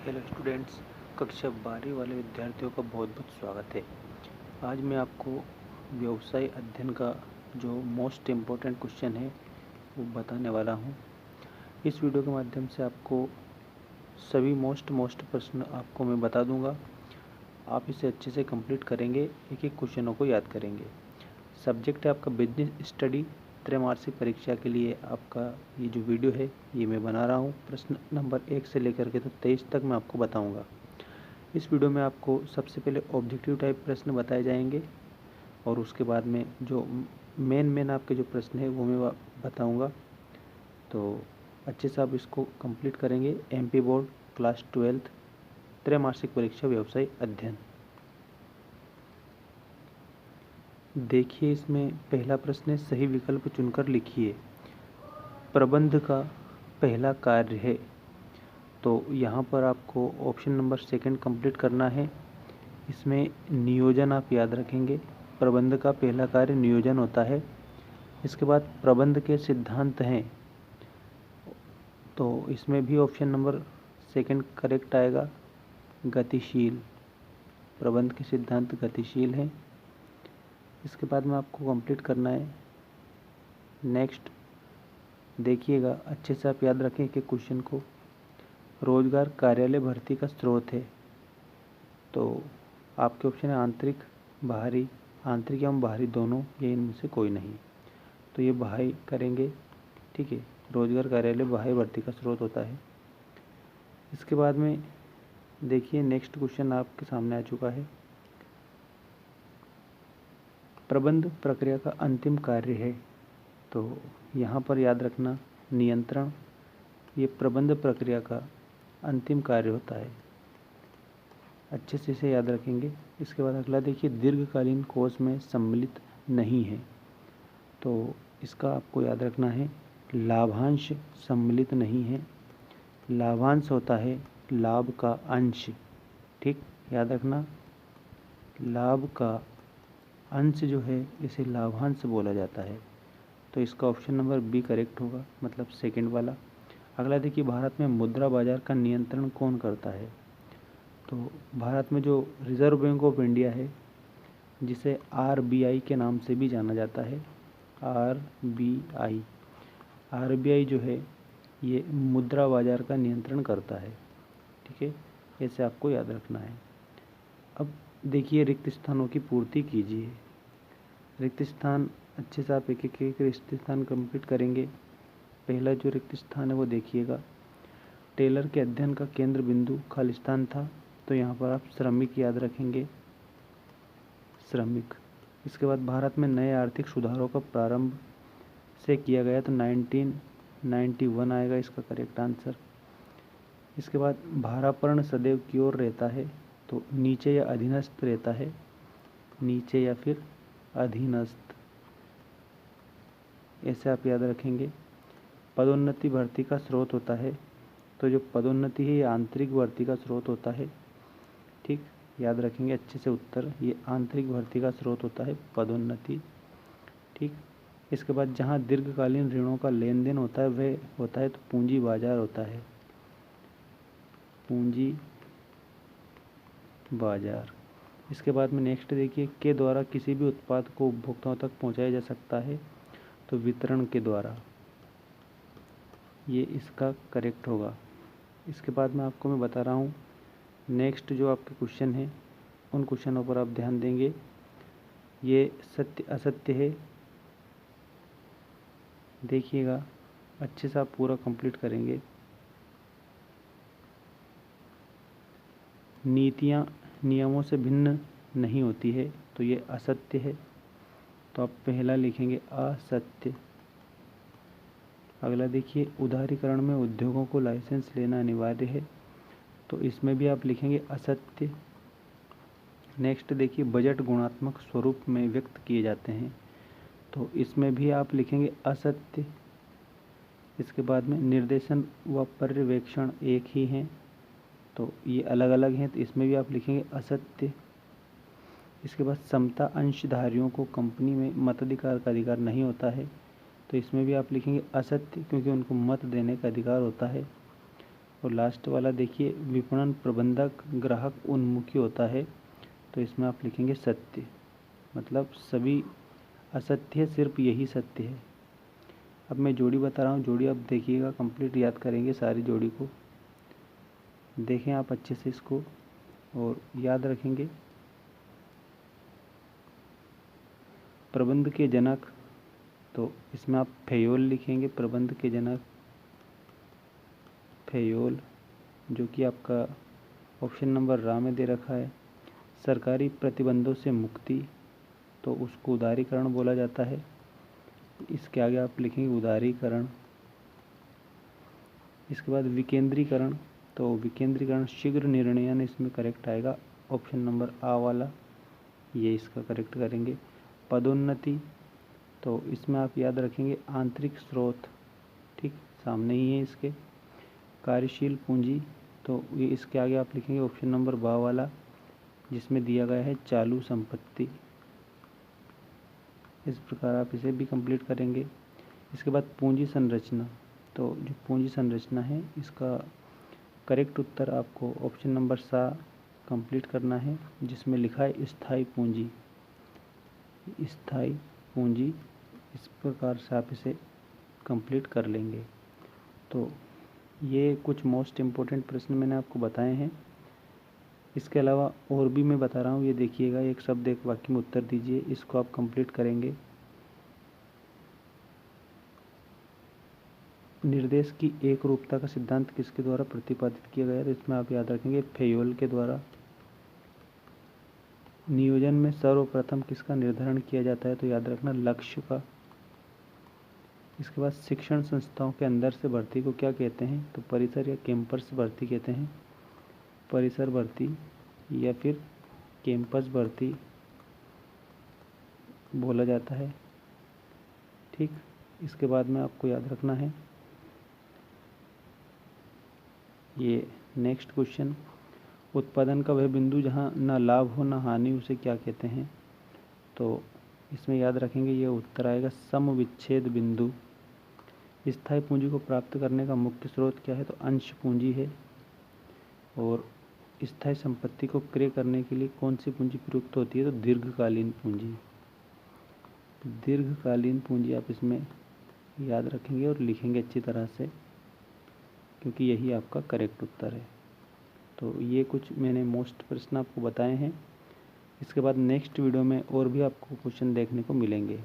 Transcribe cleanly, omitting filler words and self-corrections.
Hello students, कक्षा 12वीं वाले विद्यार्थियों का बहुत बहुत स्वागत है। आज मैं आपको व्यवसाय अध्ययन का जो मोस्ट इम्पोर्टेंट क्वेश्चन है वो बताने वाला हूँ। इस वीडियो के माध्यम से आपको सभी मोस्ट प्रश्न आपको मैं बता दूँगा। आप इसे अच्छे से कंप्लीट करेंगे, एक एक क्वेश्चनों को याद करेंगे। सब्जेक्ट है आपका बिजनेस स्टडी। त्रैमासिक परीक्षा के लिए आपका ये जो वीडियो है ये मैं बना रहा हूँ। प्रश्न नंबर 1 से लेकर के तो 23 तक मैं आपको बताऊँगा। इस वीडियो में आपको सबसे पहले ऑब्जेक्टिव टाइप प्रश्न बताए जाएंगे और उसके बाद में जो मेन आपके जो प्रश्न है वो मैं बताऊंगा। तो अच्छे से आप इसको कंप्लीट करेंगे। एमपी बोर्ड क्लास 12 त्रैमासिक परीक्षा व्यवसाय अध्ययन। देखिए, इसमें पहला प्रश्न है, सही विकल्प चुनकर लिखिए। प्रबंध का पहला कार्य है, तो यहाँ पर आपको ऑप्शन नंबर 2 कंप्लीट करना है। इसमें नियोजन आप याद रखेंगे। प्रबंध का पहला कार्य नियोजन होता है। इसके बाद प्रबंध के सिद्धांत हैं, तो इसमें भी ऑप्शन नंबर 2 करेक्ट आएगा। गतिशील, प्रबंध के सिद्धांत गतिशील हैं। इसके बाद में आपको कंप्लीट करना है। नेक्स्ट देखिएगा, अच्छे से आप याद रखें कि क्वेश्चन को। रोजगार कार्यालय भर्ती का स्रोत है, तो आपके ऑप्शन है आंतरिक, बाहरी। आंतरिक एवं बाहरी दोनों, ये इनमें से कोई नहीं, तो ये बाहरी करेंगे। ठीक है, रोजगार कार्यालय बाहरी भर्ती का स्रोत होता है। इसके बाद में देखिए, नेक्स्ट क्वेश्चन आपके सामने आ चुका है। प्रबंध प्रक्रिया का अंतिम कार्य है, तो यहाँ पर याद रखना नियंत्रण, ये प्रबंध प्रक्रिया का अंतिम कार्य होता है। अच्छे से इसे याद रखेंगे। इसके बाद अगला देखिए, दीर्घकालीन कोष में सम्मिलित नहीं है, तो इसका आपको याद रखना है लाभांश सम्मिलित नहीं है। लाभांश होता है लाभ का अंश। ठीक, याद रखना, लाभ का अंश जो है इसे लाभांश बोला जाता है, तो इसका ऑप्शन नंबर बी करेक्ट होगा, मतलब 2 वाला। अगला देखिए, भारत में मुद्रा बाजार का नियंत्रण कौन करता है, तो भारत में जो रिजर्व बैंक ऑफ इंडिया है, जिसे आरबीआई के नाम से भी जाना जाता है, आरबीआई जो है ये मुद्रा बाजार का नियंत्रण करता है। ठीक है, ऐसे आपको याद रखना है। अब देखिए, रिक्त स्थानों की पूर्ति कीजिए। रिक्त स्थान अच्छे से आप एक रिक्त स्थान कंप्लीट करेंगे। पहला जो रिक्त स्थान है वो देखिएगा, टेलर के अध्ययन का केंद्र बिंदु खालिस्तान था, तो यहाँ पर आप श्रमिक याद रखेंगे, श्रमिक। इसके बाद भारत में नए आर्थिक सुधारों का प्रारंभ से किया गया, तो 1991 आएगा इसका करेक्ट आंसर। इसके बाद भारापर्ण सदैव की ओर रहता है, तो नीचे या अधीनस्थ रहता है, नीचे या फिर अधीनस्थ, ऐसे आप याद रखेंगे। पदोन्नति भर्ती का स्रोत होता है, तो जो पदोन्नति है ये आंतरिक भर्ती का स्रोत होता है। ठीक, याद रखेंगे अच्छे से उत्तर, ये आंतरिक भर्ती का स्रोत होता है पदोन्नति। ठीक, इसके बाद जहाँ दीर्घकालीन ऋणों का लेन देन होता है वह होता है तो पूंजी बाजार होता है, पूंजी बाजार। इसके बाद में नेक्स्ट देखिए, के द्वारा किसी भी उत्पाद को उपभोक्ताओं तक पहुंचाया जा सकता है, तो वितरण के द्वारा, ये इसका करेक्ट होगा। इसके बाद में आपको मैं बता रहा हूँ, नेक्स्ट जो आपके क्वेश्चन हैं उन क्वेश्चनों पर आप ध्यान देंगे। ये सत्य असत्य है, देखिएगा अच्छे से आप पूरा कंप्लीट करेंगे। नीतियाँ नियमों से भिन्न नहीं होती है, तो ये असत्य है, तो आप पहला लिखेंगे असत्य। अगला देखिए, उदारीकरण में उद्योगों को लाइसेंस लेना अनिवार्य है, तो इसमें भी आप लिखेंगे असत्य। नेक्स्ट देखिए, बजट गुणात्मक स्वरूप में व्यक्त किए जाते हैं, तो इसमें भी आप लिखेंगे असत्य। इसके बाद में निर्देशन व पर्यवेक्षण एक ही हैं, तो ये अलग अलग हैं, तो इसमें भी आप लिखेंगे असत्य। इसके बाद समता अंशधारियों को कंपनी में मताधिकार का अधिकार नहीं होता है, तो इसमें भी आप लिखेंगे असत्य, क्योंकि उनको मत देने का अधिकार होता है। और लास्ट वाला देखिए, विपणन प्रबंधक ग्राहक उन्मुखी होता है, तो इसमें आप लिखेंगे सत्य, मतलब सभी असत्य है, सिर्फ यही सत्य है। अब मैं जोड़ी बता रहा हूँ, जोड़ी अब देखिएगा, कंप्लीट याद करेंगे सारी जोड़ी को, देखें आप अच्छे से इसको और याद रखेंगे। प्रबंध के जनक, तो इसमें आप फेयोल लिखेंगे, प्रबंध के जनक फेयोल, जो कि आपका ऑप्शन नंबर रा में दे रखा है। सरकारी प्रतिबंधों से मुक्ति, तो उसको उदारीकरण बोला जाता है, इसके आगे आप लिखेंगे उदारीकरण। इसके बाद विकेंद्रीकरण, तो विकेंद्रीकरण शीघ्र निर्णयन, इसमें करेक्ट आएगा ऑप्शन नंबर आ वाला, ये इसका करेक्ट करेंगे। पदोन्नति, तो इसमें आप याद रखेंगे आंतरिक स्रोत, ठीक सामने ही है इसके। कार्यशील पूंजी, तो ये इसके आगे आप लिखेंगे ऑप्शन नंबर बा वाला, जिसमें दिया गया है चालू संपत्ति। इस प्रकार आप इसे भी कंप्लीट करेंगे। इसके बाद पूंजी संरचना, तो जो पूंजी संरचना है इसका करेक्ट उत्तर आपको ऑप्शन नंबर सा कंप्लीट करना है, जिसमें लिखा है स्थायी पूंजी। स्थायी पूंजी, इस प्रकार से आप इसे कंप्लीट कर लेंगे। तो ये कुछ मोस्ट इम्पोर्टेंट प्रश्न मैंने आपको बताए हैं। इसके अलावा और भी मैं बता रहा हूँ, ये देखिएगा, एक शब्द एक वाक्य में उत्तर दीजिए, इसको आप कंप्लीट करेंगे। निर्देश की एक रूपता का सिद्धांत किसके द्वारा प्रतिपादित किया गया है, तो इसमें आप याद रखेंगे फेयोल के द्वारा। नियोजन में सर्वप्रथम किसका निर्धारण किया जाता है, तो याद रखना लक्ष्य का। इसके बाद शिक्षण संस्थाओं के अंदर से भर्ती को क्या कहते हैं, तो परिसर या कैंपस भर्ती कहते हैं। परिसर भर्ती या फिर कैंपस भर्ती बोला जाता है, ठीक। इसके बाद में आपको याद रखना है ये नेक्स्ट क्वेश्चन, उत्पादन का वह बिंदु जहाँ न लाभ हो न हानि, उसे क्या कहते हैं, तो इसमें याद रखेंगे ये उत्तर आएगा समविच्छेद बिंदु। स्थायी पूंजी को प्राप्त करने का मुख्य स्रोत क्या है, तो अंश पूंजी है। और स्थायी संपत्ति को क्रय करने के लिए कौन सी पूंजी प्रयुक्त होती है, तो दीर्घकालीन पूंजी। दीर्घकालीन पूंजी आप इसमें याद रखेंगे और लिखेंगे अच्छी तरह से, क्योंकि यही आपका करेक्ट उत्तर है। तो ये कुछ मैंने मोस्ट प्रश्न आपको बताए हैं। इसके बाद नेक्स्ट वीडियो में और भी आपको क्वेश्चन देखने को मिलेंगे।